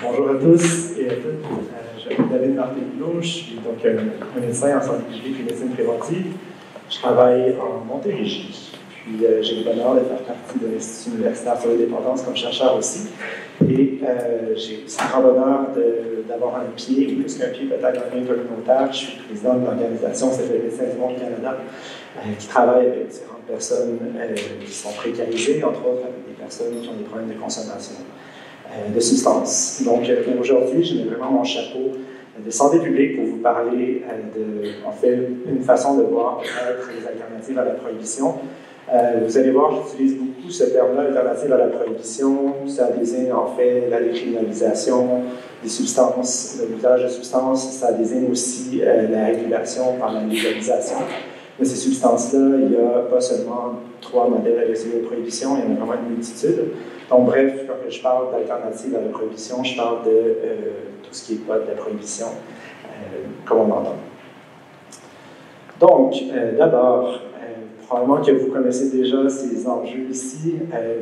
Bonjour à tous et à toutes. Je m'appelle David Martello, je suis donc un médecin en santé publique et médecine préventive. Je travaille en Montérégie, puis j'ai le bonheur de faire partie de l'Institut universitaire sur les dépendances comme chercheur aussi. Et j'ai aussi le grand bonheur d'avoir un pied, ou plus qu'un pied peut-être dans le milieu communautaire. Je suis président de l'organisation qui s'appelle Médecins du Monde Canada, qui travaille avec différentes personnes qui sont précarisées, entre autres avec des personnes qui ont des problèmes de consommation de substances. Donc aujourd'hui, je mets vraiment mon chapeau de santé publique pour vous parler en fait, une façon de voir peut-être les alternatives à la prohibition. Vous allez voir, j'utilise beaucoup ce terme-là, alternative à la prohibition. Ça désigne en fait la décriminalisation des substances, de l'usage de substances. Ça désigne aussi la régulation par la légalisation de ces substances-là. Il n'y a pas seulement 3 modèles agressifs de prohibition, il y en a vraiment une multitude. Donc, bref, quand je parle d'alternative à la prohibition, je parle de tout ce qui n'est pas de la prohibition, comme on entend. Donc, d'abord, probablement que vous connaissez déjà ces enjeux ici.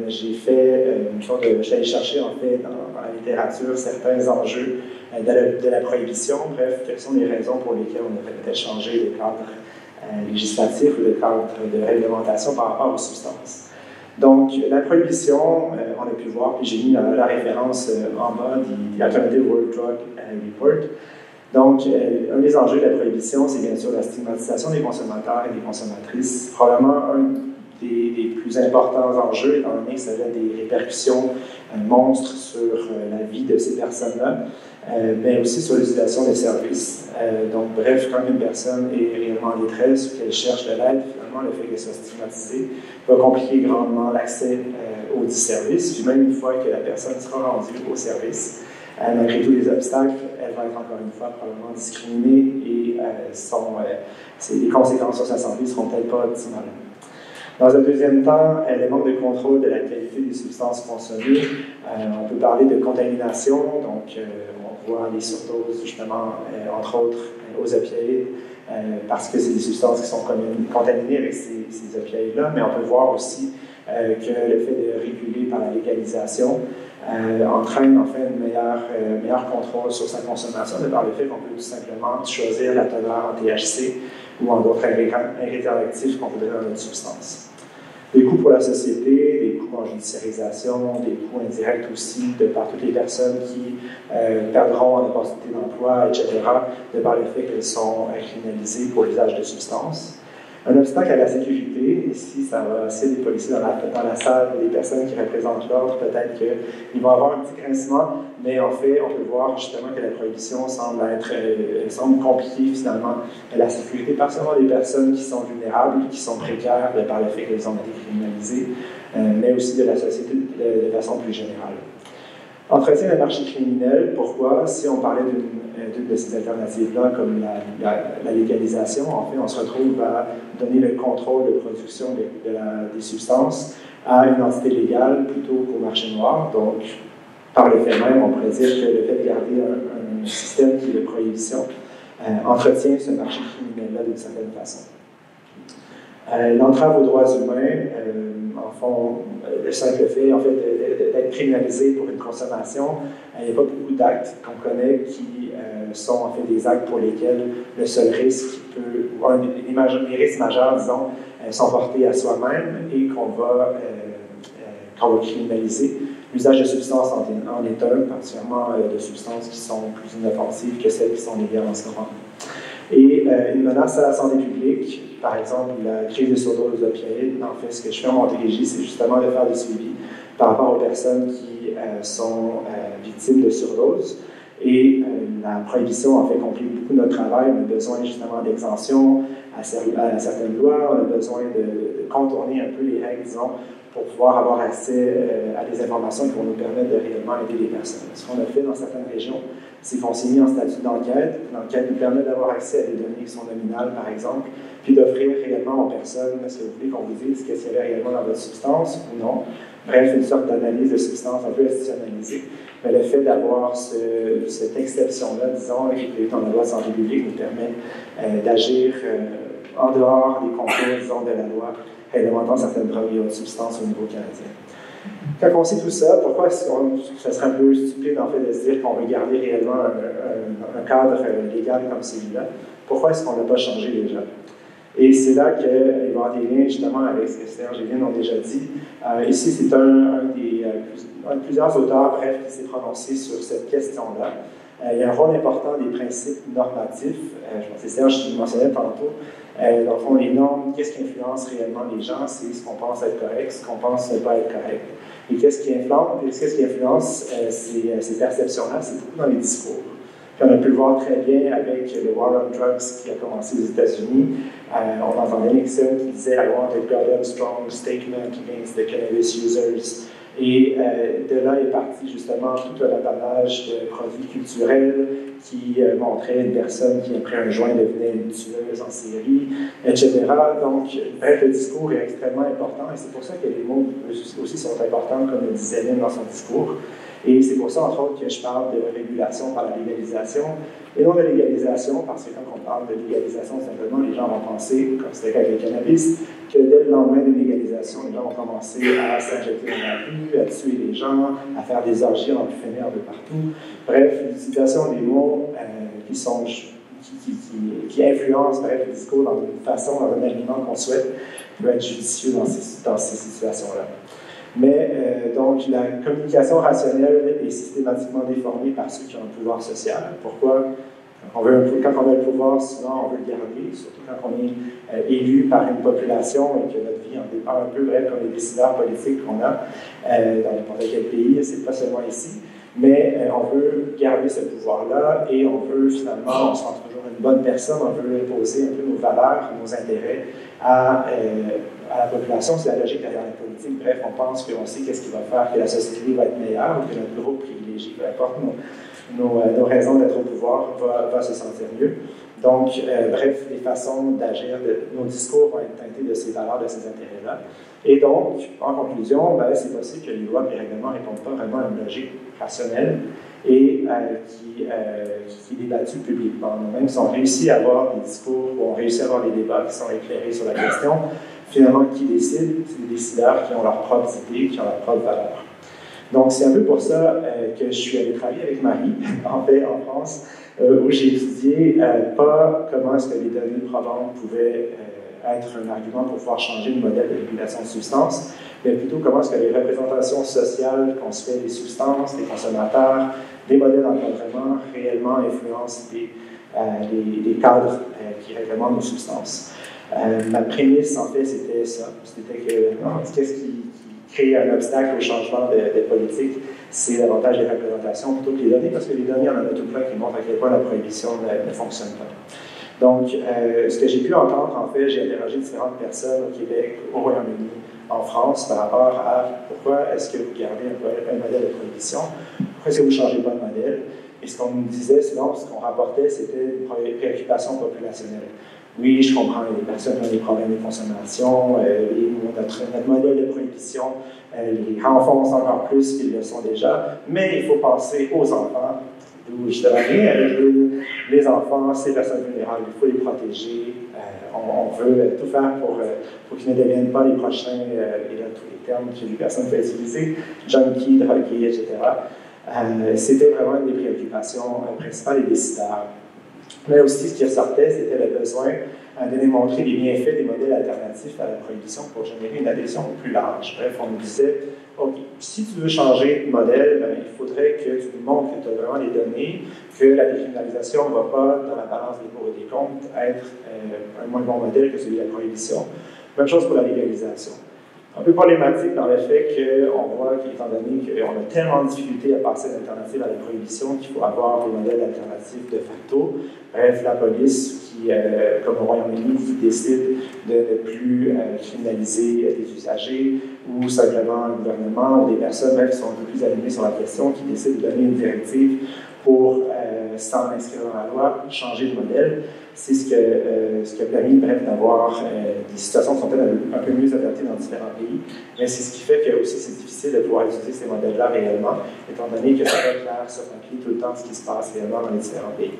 J'ai fait une sorte de. J'allais chercher, en fait, dans la littérature, certains enjeux de la prohibition. Bref, quelles sont les raisons pour lesquelles on devrait peut-être changer le cadre législatif ou le cadre de réglementation par rapport aux substances. Donc, la prohibition, on a pu voir, puis j'ai mis la référence en bas, The Alternative World Drug Report. Donc, un des enjeux de la prohibition, c'est bien sûr la stigmatisation des consommateurs et des consommatrices. Probablement un des plus importants enjeux, étant donné que ça a des répercussions monstres sur la vie de ces personnes-là, mais aussi sur l'utilisation des services. Donc, bref, quand une personne est réellement en détresse ou qu'elle cherche de l'aide, finalement, le fait qu'elle soit stigmatisée va compliquer grandement l'accès aux services. Puis même une fois que la personne sera rendue au service, malgré tous les obstacles, elle va être encore une fois probablement discriminée et les conséquences sur sa santé ne seront peut-être pas optimales. Dans un deuxième temps, le manque de contrôle de la qualité des substances consommées. On peut parler de contamination, donc on voit les surdoses justement, entre autres, aux opioïdes, parce que c'est des substances qui sont contaminées avec ces opioïdes-là, mais on peut voir aussi que le fait de réguler par la légalisation entraîne en fait un meilleur contrôle sur sa consommation, de par le fait qu'on peut tout simplement choisir la teneur en THC ou en d'autres ingrédients actifs qu'on voudrait dans une substance. Des coûts pour la société, des coûts en judiciarisation, des coûts indirects aussi de par toutes les personnes qui perdront en opportunité d'emploi, etc., de par le fait qu'elles sont criminalisées pour l'usage de substances. Un obstacle à la sécurité, ici, ça va assez des policiers dans la salle, des personnes qui représentent l'ordre, peut-être qu'ils vont avoir un petit grincement, mais en fait, on peut voir justement que la prohibition semble compliquer finalement la sécurité, pas seulement des personnes qui sont vulnérables, qui sont précaires de par le fait qu'elles ont été criminalisées, mais aussi de la société de façon plus générale. Entretien d'un marché criminel, pourquoi? Si on parlait d'une de ces alternatives-là, comme la légalisation, en fait, on se retrouve à donner le contrôle de production des substances à une entité légale plutôt qu'au marché noir. Donc, par le fait même, on pourrait dire que le fait de garder un système qui est de prohibition entretient ce marché criminel-là d'une certaine façon. L'entrave aux droits humains, en fond, le simple fait en fait, d'être criminalisé pour une consommation, il n'y a pas beaucoup d'actes qu'on connaît qui sont en fait des actes pour lesquels le seul risque ou les risques majeurs, disons, sont portés à soi-même et qu'on va criminaliser. L'usage de substances en est un, particulièrement de substances qui sont plus inoffensives que celles qui sont légales en ce moment. Et une menace à la santé publique, par exemple la crise de surdose aux opioïdes. En fait, ce que je fais en Montérégie, c'est justement de faire des suivis par rapport aux personnes qui sont victimes de surdose. Et la prohibition en fait complique beaucoup notre travail. On a besoin justement d'exemptions à certaines lois, on a besoin de contourner un peu les règles, disons, pour pouvoir avoir accès à des informations qui vont nous permettre de réellement aider les personnes. Ce qu'on a fait dans certaines régions, c'est qu'on s'est mis en statut d'enquête. L'enquête nous permet d'avoir accès à des données qui sont nominales, par exemple, puis d'offrir réellement aux personnes, est-ce que vous voulez qu'on vous dise qu'est-ce qu'il y avait réellement dans votre substance ou non. Bref, une sorte d'analyse de substance un peu institutionnalisée. Mais le fait d'avoir cette exception-là, disons, qui est prévue dans la loi de santé publique, nous permet d'agir en dehors des contours, disons, de la loi réglementant certaines drogues et autres substances au niveau canadien. Quand on sait tout ça, pourquoi ça serait un peu stupide en fait de se dire qu'on veut garder réellement un cadre légal comme celui-là? Pourquoi est-ce qu'on n'a pas changé déjà? Et c'est là qu'il va y avoir des liens justement avec ce que Serge et Lynn ont déjà dit. Ici, c'est un de plusieurs auteurs, bref, qui s'est prononcé sur cette question-là. Il y a un rôle important des principes normatifs. Je pense que c'est Serge qui le mentionnait tantôt. Dans le fond, les normes, qu'est-ce qui influence réellement les gens? C'est ce qu'on pense être correct, ce qu'on pense ne pas être correct. Et qu'est-ce qui influence ces perceptions-là? C'est beaucoup dans les discours. Puis on a pu le voir très bien avec le War on Drugs qui a commencé aux États-Unis. On entendait Nixon qui disait « I want a goddamn strong statement against the cannabis users ». Et de là est parti justement tout un apanage de produits culturels qui montrait une personne qui, après un joint, devenait une tueuse en série, etc. Donc, bref, le discours est extrêmement important et c'est pour ça que les mots aussi sont importants, comme le disait Lynn dans son discours. Et c'est pour ça, entre autres, que je parle de régulation par la légalisation et non de légalisation, parce que quand on parle de légalisation, simplement, les gens vont penser, comme c'était avec le cannabis, que dès le lendemain de légalisation, les gens vont commencer à s'injecter dans la rue, à tuer les gens, à faire des orgies en éphémère de partout. Bref, l'utilisation des mots qui influencent le discours dans une façon, dans un alignement qu'on souhaite, peut être judicieux dans ces situations-là. Mais donc, la communication rationnelle est systématiquement déformée par ceux qui ont le pouvoir social. Pourquoi? Quand on a le pouvoir, souvent on veut le garder, surtout quand on est élu par une population et que notre vie en dépend un peu, bref, comme les décideurs politiques qu'on a dans n'importe quel pays, c'est pas seulement ici, mais on veut garder ce pouvoir-là et on veut finalement, on se sent toujours une bonne personne, on veut imposer un peu nos valeurs, nos intérêts à la population. C'est la logique derrière la politique. Bref, on pense qu'on sait qu'est-ce qui va faire que la société va être meilleure ou que notre groupe privilégié, peu importe nos raisons d'être au pouvoir, va se sentir mieux. Donc, bref, les façons d'agir, nos discours vont être teintés de ces valeurs, de ces intérêts-là. Et donc, en conclusion, c'est possible que les lois et les règlements ne répondent pas vraiment à une logique rationnelle et qui est débattue publiquement. Même si on réussit à avoir des discours, ou on réussit à avoir des débats qui sont éclairés sur la question, finalement, qui décide? C'est les décideurs qui ont leurs propres idées, qui ont leurs propres valeurs. Donc, c'est un peu pour ça que je suis allé travailler avec Marie, en France, où j'ai étudié pas comment est-ce que les données probantes pouvaient être un argument pour pouvoir changer le modèle de régulation de substances, mais plutôt comment est-ce que les représentations sociales qu'on se fait des substances, des consommateurs, des modèles d'encadrement réellement influencent les cadres qui réglementent nos substances. Ma prémisse, en fait, c'était ça. C'était que qu'est-ce qui crée un obstacle au changement de politique, c'est davantage les représentations plutôt que les données, parce que les données, on en a tout plein qui montrent à quel point la prohibition ne fonctionne pas. Donc, ce que j'ai pu entendre, en fait, j'ai interrogé différentes personnes au Québec, au Royaume-Uni, en France, par rapport à pourquoi est-ce que vous gardez un modèle de prohibition, pourquoi est-ce que vous ne changez pas de modèle. Et ce qu'on nous disait, sinon, ce qu'on rapportait, c'était une préoccupation populationnelle. Oui, je comprends, les personnes qui ont des problèmes de consommation, notre modèle de prohibition les renforce encore plus qu'ils le sont déjà, mais il faut penser aux enfants, d'où je devrais avec les enfants, ces personnes vulnérables, il faut les protéger, on veut tout faire pour qu'ils ne deviennent pas les prochains, et là, tous les termes que les personnes peuvent utiliser, junkies, drogués, etc. C'était vraiment une des préoccupations principales des décideurs. Mais aussi, ce qui ressortait, c'était le besoin de démontrer les bienfaits des modèles alternatifs à la prohibition pour générer une adhésion plus large. Bref, on nous disait, OK, si tu veux changer de modèle, il faudrait que tu nous montres que tu as vraiment les données, que la décriminalisation ne va pas, dans la balance des pour et des contre, être un moins bon modèle que celui de la prohibition. Même chose pour la légalisation. Un peu problématique dans le fait qu'on voit qu'étant donné qu'on a tellement de difficultés à passer d'alternatives à la prohibition qu'il faut avoir des modèles alternatifs de facto. Bref, la police, comme au Royaume-Uni, qui décide de ne plus criminaliser des usagers, ou simplement un gouvernement ou des personnes même qui sont un peu plus alignées sur la question, qui décident de donner une directive pour, sans l'inscrire dans la loi, changer de modèle. C'est ce qui a permis, bref, d'avoir des situations qui sont peut-être un peu mieux adaptées dans différents pays, mais c'est ce qui fait que aussi c'est difficile de pouvoir utiliser ces modèles-là réellement, étant donné que ça va être clair sur papier tout le temps ce qui se passe réellement dans les différents pays.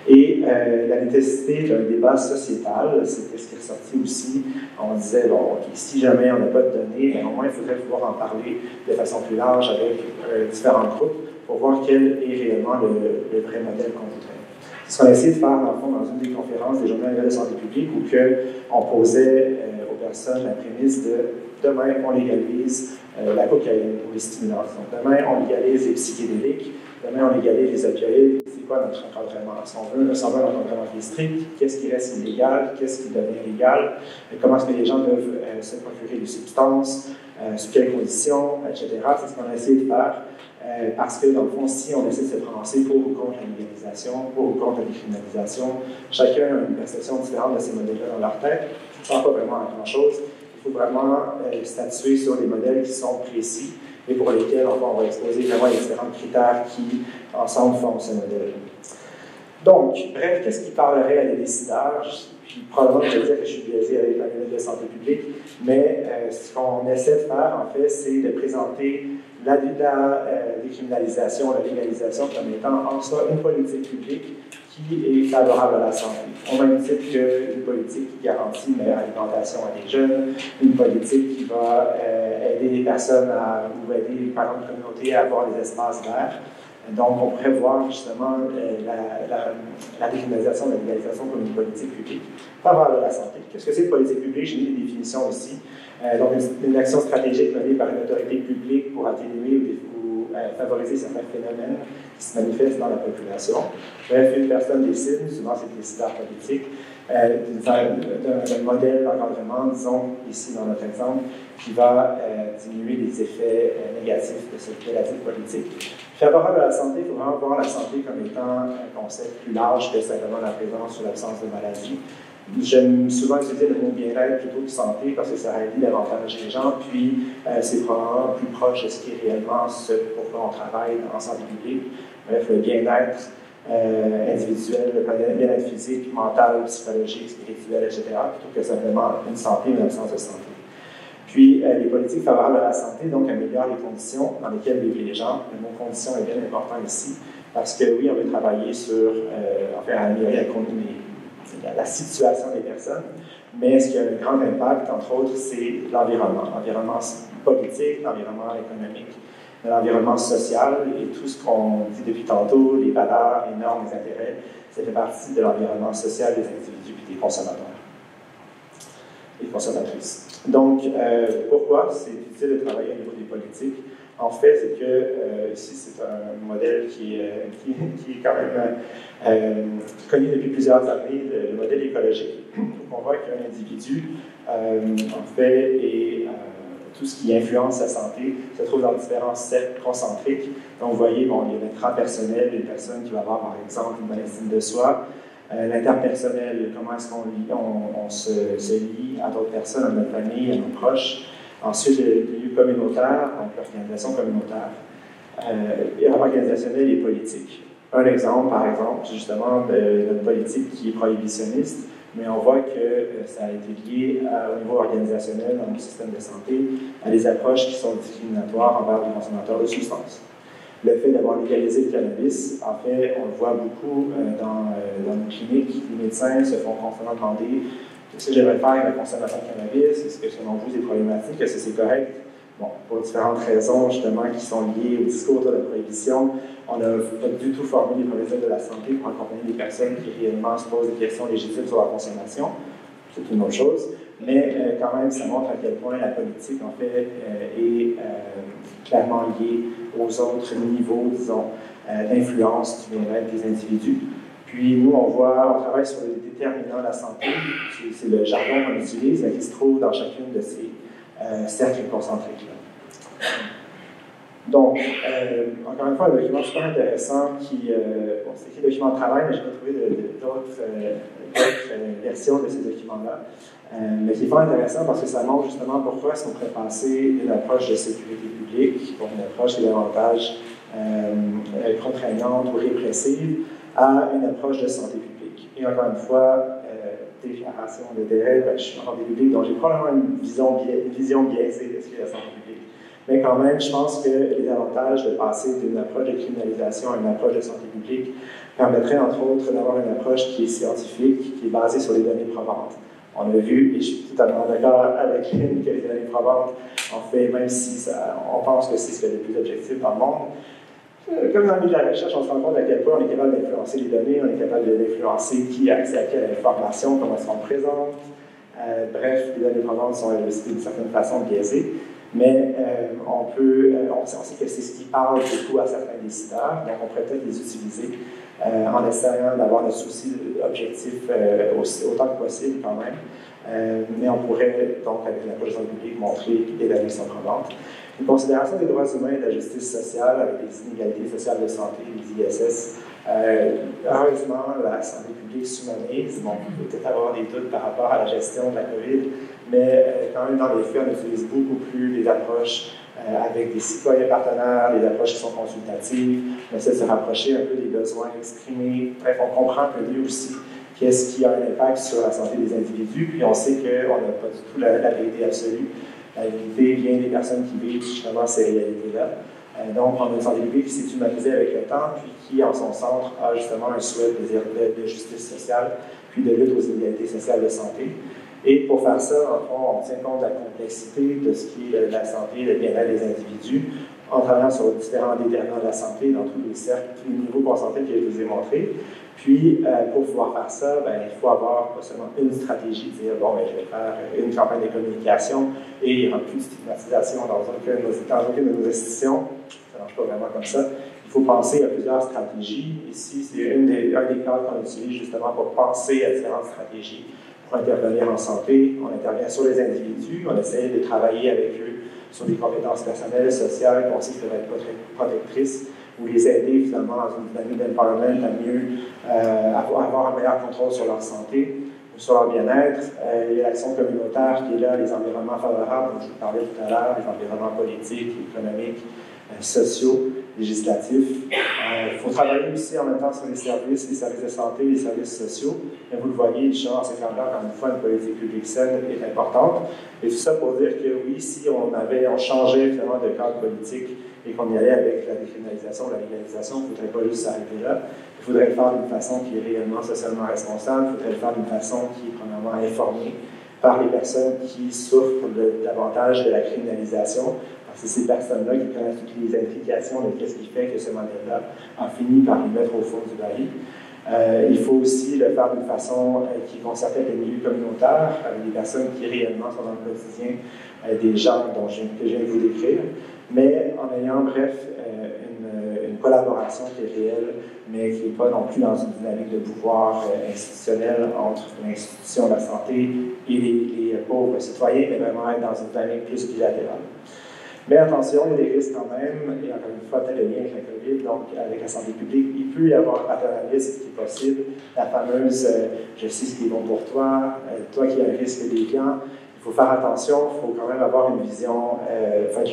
Et la nécessité d'un débat sociétal, c'était ce qui est ressorti aussi. On disait, bon, okay, si jamais on n'a pas de données, bien, au moins il faudrait pouvoir en parler de façon plus large avec différents groupes pour voir quel est réellement le vrai modèle qu'on voudrait. Ce qu'on a essayé de faire, dans le fond, dans une des conférences des journaux annuels de santé publique, où on posait aux personnes la prémisse de demain, on légalise la cocaïne ou les stimulants. Donc, demain, on légalise les psychédéliques, demain, on légalise les opioïdes. C'est quoi notre encadrement? Si on veut un encadrement qui est strict, qu'est-ce qui reste illégal, qu'est-ce qui devient légal, comment est-ce que les gens peuvent se procurer des substances, sous quelles conditions, etc. C'est ce qu'on a essayé de faire. Parce que, dans le fond, si on essaie de se prononcer pour ou contre la légalisation, pour ou contre la décriminalisation, chacun a une perception différente de ces modèles-là dans leur tête. Ça ne sert pas vraiment à grand-chose. Il faut vraiment statuer sur des modèles qui sont précis et pour lesquels on va exposer vraiment les différents critères qui, ensemble, forment ce modèle. Donc, bref, qu'est-ce qui parlerait à des décideurs? Puis probablement, je vais dire que je suis biaisé avec la manuel de santé publique, mais ce qu'on essaie de faire, en fait, c'est de présenter la décriminalisation, la légalisation comme étant en soi une politique publique qui est favorable à la santé. Au même titre qu'une politique qui garantit une meilleure alimentation à des jeunes, une politique qui va aider les personnes ou aider, par exemple, une communauté à avoir des espaces verts. Donc, on pourrait voir justement la décriminalisation, la légalisation comme une politique publique favorable à la santé. Qu'est-ce que c'est une politique publique? J'ai mis des définitions ici. Donc, une action stratégique menée par une autorité publique pour atténuer ou favoriser certains phénomènes qui se manifestent dans la population. Bref, une personne décide, souvent c'est des décideurs politiques, d'un modèle d'encadrement, disons, ici dans notre exemple, qui va diminuer les effets négatifs de la politique. Favorable à la santé, il faut vraiment voir la santé comme étant un concept plus large que simplement la présence ou l'absence de maladie. J'aime souvent utiliser le mot bien-être plutôt que santé parce que ça réduit davantage les gens, puis c'est probablement plus proche de ce qui est réellement ce pourquoi on travaille en santé publique. Bref, le bien-être individuel, le bien-être physique, mental, psychologique, spirituel, etc., plutôt que simplement une santé ou une absence de santé. Puis, les politiques favorables à la santé, donc, améliorent les conditions dans lesquelles vivent les gens. Le mot condition est bien important ici, parce que oui, on veut travailler sur, améliorer la situation des personnes, mais ce qui a un grand impact, entre autres, c'est l'environnement. L'environnement politique, l'environnement économique, l'environnement social et tout ce qu'on dit depuis tantôt, les valeurs, les normes, les intérêts, ça fait partie de l'environnement social des individus et des consommateurs et consommatrices. Donc, pourquoi c'est utile de travailler au niveau des politiques? En fait, c'est que ici, c'est un modèle qui est quand même connu depuis plusieurs années, le modèle écologique. On voit qu'un individu, en fait, et tout ce qui influence sa santé se trouve dans différents cercles concentriques. Donc, vous voyez, bon, il y a l'intrapersonnel, une personne qui va avoir, par exemple, une bonne estime de soi. L'interpersonnel, comment est-ce qu'on se lie à d'autres personnes, à notre famille, à nos proches. Ensuite, le lieu communautaire, donc l'organisation communautaire, et organisationnel et politique. Un exemple, par exemple, justement, de notre politique qui est prohibitionniste, mais on voit que ça a été lié au niveau organisationnel dans nos systèmes de santé à des approches qui sont discriminatoires envers les consommateurs de substances. Le fait d'avoir légalisé le cannabis, en fait, on le voit beaucoup dans nos cliniques. Les médecins se font constamment demander qu'est-ce que j'aimerais faire avec la consommation de cannabis, est-ce que selon vous c'est problématique, est-ce que c'est correct? Bon, pour différentes raisons justement qui sont liées au discours de la prohibition, on n'a pas du tout formé les professionnels de la santé pour accompagner des personnes qui réellement se posent des questions légitimes sur la consommation. C'est une autre chose. Mais quand même, ça montre à quel point la politique, en fait, est clairement liée aux autres niveaux, disons, d'influence du bien-être des individus. Puis nous, on travaille sur les déterminants de la santé, c'est le jargon qu'on utilise, qui se trouve dans chacune de ces cercles concentriques-là. Donc, encore une fois, un document super intéressant c'est écrit document de travail, mais je vais trouver d'autres versions de ces documents-là, mais qui est fort intéressant parce que ça montre justement pourquoi est-ce qu'on pourrait passer d'une approche de sécurité publique, pour une approche qui est davantage contraignante ou répressive, à une approche de santé publique. Et encore une fois, déclaration d'intérêt, je suis en santé publique, donc j'ai probablement une vision biaisée de ce qu'est la santé publique. Mais quand même, je pense que les avantages de passer d'une approche de criminalisation à une approche de santé publique permettraient, entre autres, d'avoir une approche qui est scientifique, qui est basée sur les données probantes. On a vu, et je suis totalement d'accord avec Lynn, que les données probantes, en fait, même si on pense que c'est ce qui est le plus objectif dans le monde, comme dans le milieu de la recherche, on se rend compte à quel point on est capable d'influencer les données, on est capable d'influencer qui a accès à quelle information, comment est-ce qu'on présente. Bref, les données probantes sont aussi d'une certaine façon biaisées, mais on sait que c'est ce qui parle beaucoup à certains décideurs, donc on pourrait peut-être les utiliser en essayant d'avoir le souci objectif autant que possible quand même. Mais on pourrait donc, avec l'approche de santé publique, montrer que les données sont probantes. Une considération des droits humains et de la justice sociale avec les inégalités sociales de santé, les ISS. Heureusement, la santé publique s'humanise. Bon, on peut peut-être avoir des doutes par rapport à la gestion de la COVID, mais quand même, dans les faits, on utilise beaucoup plus les approches avec des citoyens partenaires, les approches qui sont consultatives, on essaie de se rapprocher un peu des besoins exprimés. Bref, on comprend un peu mieux aussi qu'est-ce qui a un impact sur la santé des individus, puis on sait qu'on n'a pas du tout la vérité absolue. La vérité vient des personnes qui vivent justement ces réalités-là. Donc, on a une santé publique qui s'est humanisée avec le temps, puis qui, en son centre, a justement un souhait de justice sociale, puis de lutte aux inégalités sociales de santé. Et pour faire ça, en fond, on tient compte de la complexité de ce qui est la santé, le bien-être des individus, en travaillant sur différents déterminants de la santé dans tous les cercles, tous les niveaux concentrés que je vous ai montrés. Puis, pour pouvoir faire ça, il faut avoir pas seulement une stratégie, dire, bon, je vais faire une campagne de communication et il n'y aura plus de stigmatisation dans aucune de nos institutions. Ça ne marche pas vraiment comme ça. Il faut penser à plusieurs stratégies. Ici, c'est un des cadres qu'on utilise justement pour penser à différentes stratégies pour intervenir en santé. On intervient sur les individus, on essaie de travailler avec eux sur des compétences personnelles, sociales, qu'on sait qui peuvent être protectrices, ou les aider finalement dans une dynamique d'empowerment à mieux avoir un meilleur contrôle sur leur santé ou sur leur bien-être. Il y a l'action communautaire qui est là, les environnements favorables, dont je vous parlais tout à l'heure, les environnements politiques, économiques, sociaux, législatifs. Il faut travailler aussi en même temps sur les services de santé, les services sociaux. Et vous le voyez, justement, dans ces cadres-là, encore une fois, une politique publique saine est importante. Et tout ça pour dire que oui, si on changeait finalement de cadre politique et qu'on y allait avec la décriminalisation, la légalisation, il ne faudrait pas juste s'arrêter là. Il faudrait le faire d'une façon qui est réellement socialement responsable. Il faudrait le faire d'une façon qui est premièrement informée par les personnes qui souffrent davantage de la criminalisation. Parce que ces personnes-là qui connaissent toutes les implications de ce qui fait que ce modèle-là a fini par les mettre au fond du baril. Il faut aussi le faire d'une façon qui est concertée avec les milieux communautaires, avec les personnes qui réellement sont dans le quotidien des gens que je viens de vous décrire, mais en ayant, bref, une collaboration qui est réelle, mais qui n'est pas non plus dans une dynamique de pouvoir institutionnel entre l'institution de la santé et les pauvres citoyens, mais vraiment être dans une dynamique plus bilatérale. Mais attention, il y a des risques quand même, et encore une fois, tel le lien avec la COVID, donc avec la santé publique, il peut y avoir un paternalisme qui est possible, la fameuse je sais ce qui est bon pour toi, toi qui as un risque déviant. Il faut faire attention, il faut quand même avoir une vision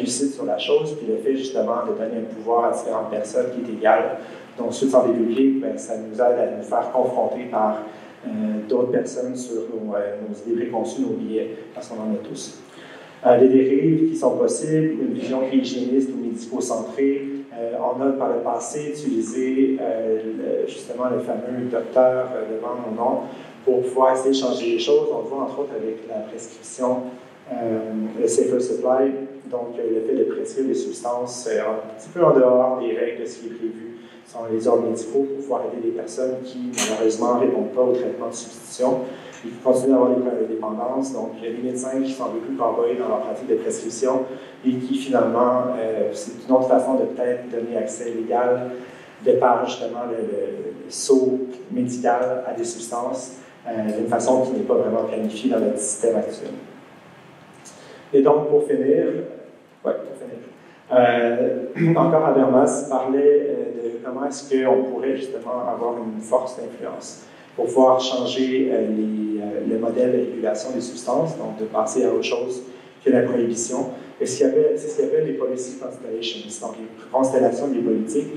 lucide sur la chose, puis le fait justement de donner un pouvoir à différentes personnes qui est égal. Donc, sur la santé publique, ça nous aide à nous faire confronter par d'autres personnes sur nos idées préconçues, nos biais, parce qu'on en a tous. Les dérives qui sont possibles, une vision qui est hygiéniste ou médico-centrée. On a par le passé utilisé justement le fameux docteur devant mon nom pour pouvoir essayer de changer les choses. On le voit entre autres avec la prescription, le Safer Supply, donc le fait de prescrire des substances un petit peu en dehors des règles de ce qui est prévu sur les ordres médicaux pour pouvoir aider les personnes qui malheureusement ne répondent pas au traitement de substitution. Ils continuent d'avoir des problèmes de dépendance. Donc, il y a des médecins qui sont un peu plus cowboys dans leur pratique de prescription et qui, finalement, c'est une autre façon de peut-être donner accès légal de par, justement, le saut médical à des substances d'une façon qui n'est pas vraiment planifiée dans notre système actuel. Et donc, pour finir, encore Habermas parlait de comment est-ce qu'on pourrait, justement, avoir une force d'influence pour pouvoir changer le modèle de régulation des substances, donc de passer à autre chose que la prohibition. Et c'est ce qu'il appelle les policy constellations, donc les constellations des politiques.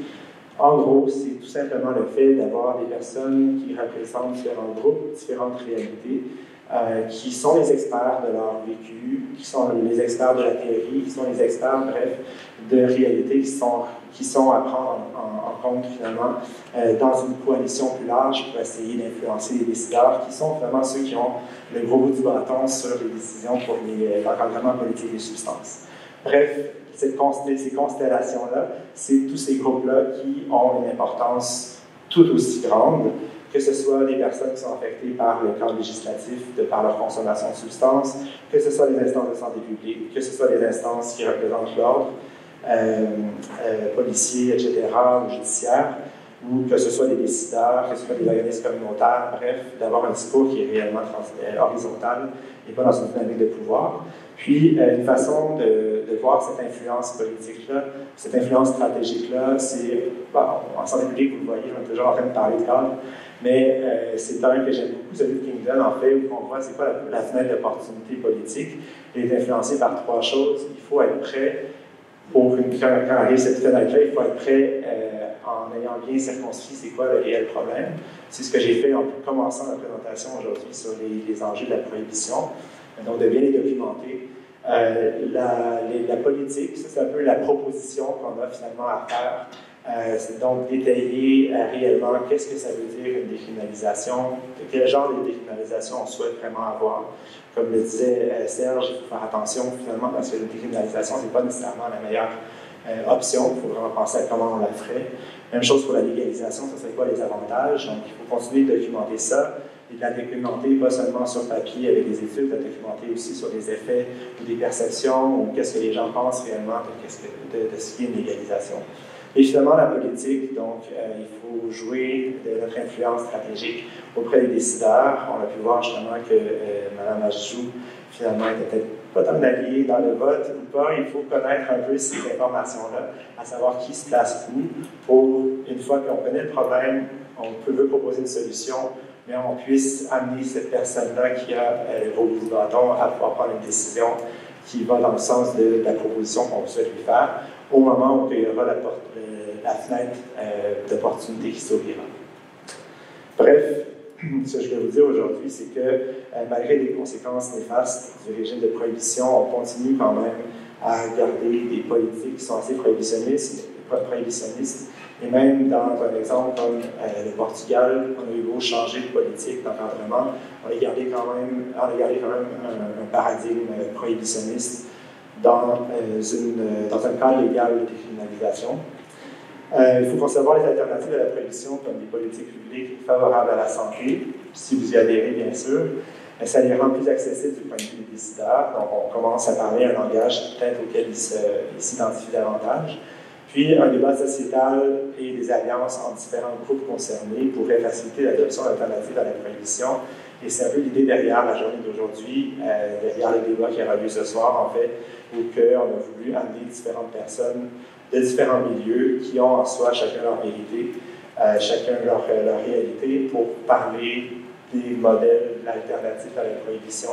En gros, c'est tout simplement le fait d'avoir des personnes qui représentent différents groupes, différentes réalités, qui sont les experts de leur vécu, qui sont les experts de la théorie, qui sont les experts, bref, de réalités qui sont à prendre en compte finalement dans une coalition plus large pour essayer d'influencer les décideurs, qui sont vraiment ceux qui ont le gros bout du bâton sur les décisions pour l'encadrement politique des substances. Bref, ces constellations-là, c'est tous ces groupes-là qui ont une importance tout aussi grande, que ce soit des personnes qui sont affectées par le cadre législatif, par leur consommation de substances, que ce soit des instances de santé publique, que ce soit des instances qui représentent l'ordre, policiers, etc., ou judiciaires, ou que ce soit des décideurs, que ce soit des organismes communautaires, bref, d'avoir un discours qui est réellement horizontal et pas dans une dynamique de pouvoir. Puis, une façon de voir cette influence politique-là, cette influence stratégique-là, c'est, bon, en santé publique, vous le voyez, on est toujours en train de parler de cadre, mais c'est un que j'aime beaucoup, celui de Kingdon, en fait, où on voit c'est quoi la fenêtre d'opportunité politique. Elle est influencée par trois choses. Il faut être prêt, quand arrive cette fenêtre-là, il faut être prêt en ayant bien circonscrit c'est quoi le réel problème. C'est ce que j'ai fait en commençant la présentation aujourd'hui sur les enjeux de la prohibition. Donc, de bien les documenter. La politique, ça, c'est un peu la proposition qu'on a finalement à faire. C'est donc détailler réellement qu'est-ce que ça veut dire une décriminalisation, quel genre de décriminalisation on souhaite vraiment avoir. Comme le disait Serge, il faut faire attention finalement parce que la décriminalisation, ce n'est pas nécessairement la meilleure option. Il faut vraiment penser à comment on la ferait. Même chose pour la légalisation, ça serait quoi les avantages. Donc, il faut continuer de documenter ça et de la documenter pas seulement sur papier avec des études, de la documenter aussi sur des effets ou des perceptions ou qu'est-ce que les gens pensent réellement de ce qui est une légalisation. Et finalement, la politique, donc, il faut jouer de notre influence stratégique auprès des décideurs. On a pu voir justement que Mme Ajou, finalement, était peut-être pas tant alliée dans le vote ou pas. Il faut connaître un peu ces informations-là, à savoir qui se place où, pour, une fois qu'on connaît le problème, on peut proposer une solution, mais on puisse amener cette personne-là qui a le gros bout du bâton à pouvoir prendre une décision qui va dans le sens de la proposition qu'on souhaite lui faire, au moment où il y aura la fenêtre d'opportunité qui s'ouvrira. Bref, ce que je vais vous dire aujourd'hui, c'est que malgré les conséquences néfastes du régime de prohibition, on continue quand même à garder des politiques qui sont assez prohibitionnistes, et même dans un exemple comme le Portugal, on a eu beau changer de politique d'encadrement, on a gardé quand même un paradigme prohibitionniste dans un cadre légal de décriminalisation. Il faut concevoir les alternatives à la prohibition comme des politiques publiques favorables à la santé, si vous y adhérez bien sûr, mais ça les rend plus accessibles du point de vue des décideurs, donc on commence à parler un langage peut-être auquel ils s'identifient davantage. Puis, un débat sociétal et des alliances entre différents groupes concernés pourraient faciliter l'adoption d'alternatives à la prohibition. Et c'est un peu l'idée derrière la journée d'aujourd'hui, derrière le débat qui aura lieu ce soir, en fait, où on a voulu amener différentes personnes de différents milieux qui ont en soi chacun leur vérité, chacun leur réalité, pour parler des modèles alternatifs à la prohibition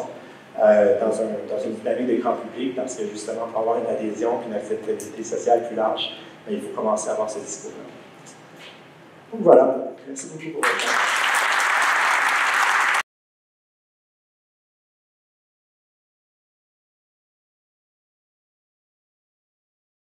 dans une dynamique de grand public, parce que justement, pour avoir une adhésion et une acceptabilité sociale plus large, il faut commencer à avoir ce discours-là. Donc voilà, merci beaucoup pour votre temps.